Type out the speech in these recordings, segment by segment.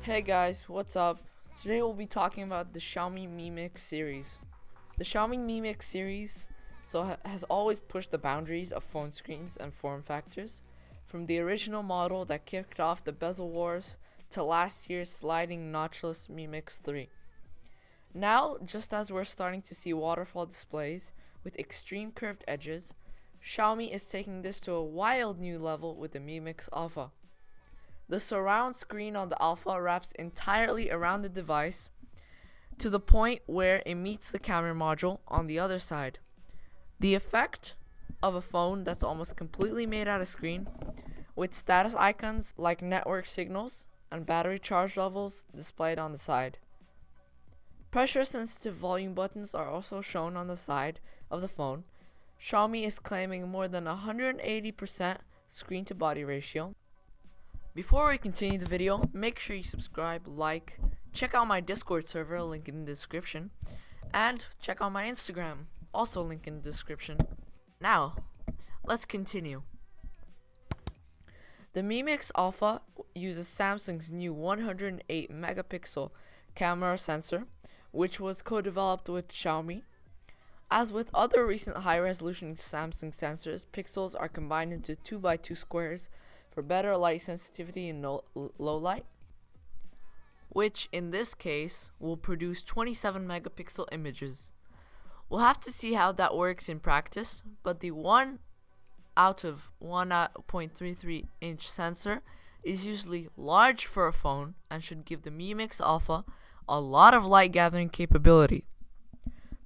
Hey guys, what's up? Today we'll be talking about the Xiaomi Mi Mix series. The Xiaomi Mi Mix series has always pushed the boundaries of phone screens and form factors, from the original model that kicked off the bezel wars to last year's sliding notchless Mi Mix 3. Now, just as we're starting to see waterfall displays with extreme curved edges, Xiaomi is taking this to a wild new level with the Mi Mix Alpha. The surround screen on the Alpha wraps entirely around the device to the point where it meets the camera module on the other side. The effect of a phone that's almost completely made out of screen, with status icons like network signals and battery charge levels displayed on the side. Pressure sensitive volume buttons are also shown on the side of the phone. Xiaomi is claiming more than 180% screen to body ratio. Before we continue the video, make sure you subscribe, like, check out my Discord server, link in the description, and check out my Instagram, also link in the description. Now, let's continue. The Mi Mix Alpha uses Samsung's new 108 megapixel camera sensor, which was co-developed with Xiaomi. As with other recent high-resolution Samsung sensors, pixels are combined into 2x2 squares for better light sensitivity in low light, which in this case will produce 27 megapixel images. We'll have to see how that works in practice, but the 1 out of 1.33 inch sensor is usually large for a phone and should give the Mi Mix Alpha a lot of light gathering capability.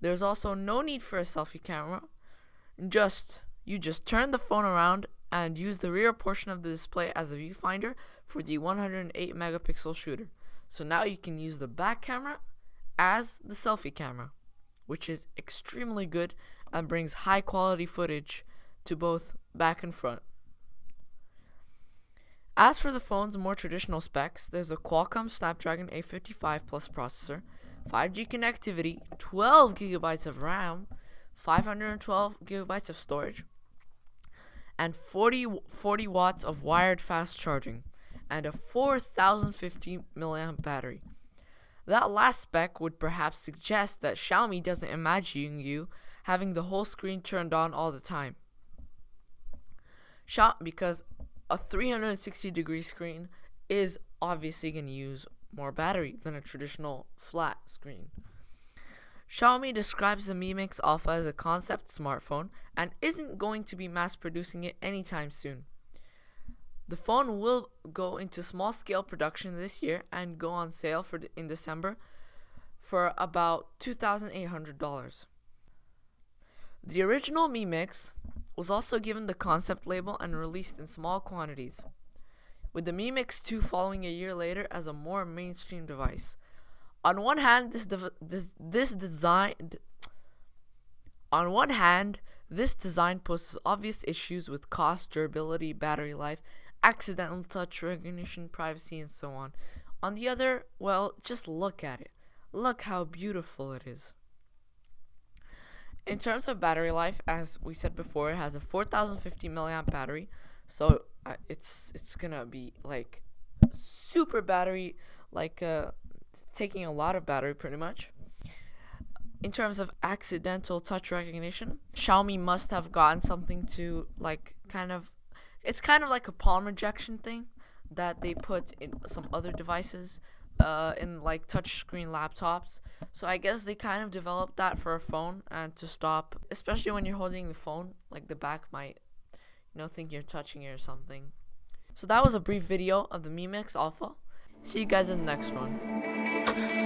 There's also no need for a selfie camera. You just turn the phone around and use the rear portion of the display as a viewfinder for the 108 megapixel shooter. So now you can use the back camera as the selfie camera, which is extremely good and brings high quality footage to both back and front. As for the phone's more traditional specs, there's a Qualcomm Snapdragon 855 Plus processor, 5G connectivity, 12 gigabytes of RAM, 512 gigabytes of storage, and 40 watts of wired fast charging, and a 4050 mAh battery. That last spec would perhaps suggest that Xiaomi doesn't imagine you having the whole screen turned on all the time. Because a 360-degree screen is obviously going to use more battery than a traditional flat screen. Xiaomi describes the Mi Mix Alpha as a concept smartphone and isn't going to be mass producing it anytime soon. The phone will go into small scale production this year and go on sale in December for about $2,800. The original Mi Mix was also given the concept label and released in small quantities, with the Mi Mix 2 following a year later as a more mainstream device. On one hand, this design poses obvious issues with cost, durability, battery life, accidental touch recognition, privacy, and so on. On the other, well, just look at it. Look how beautiful it is. In terms of battery life, as we said before, it has a 4050 mAh battery, so it's gonna be like super battery, like taking a lot of battery pretty much. In terms of accidental touch recognition, Xiaomi must have gotten something to it's kind of like a palm rejection thing that they put in some other devices, in like touchscreen laptops. So I guess they kind of developed that for a phone and to stop, especially when you're holding the phone, like the back might, think you're touching it or something. So that was a brief video of the Mi Mix Alpha. See you guys in the next one.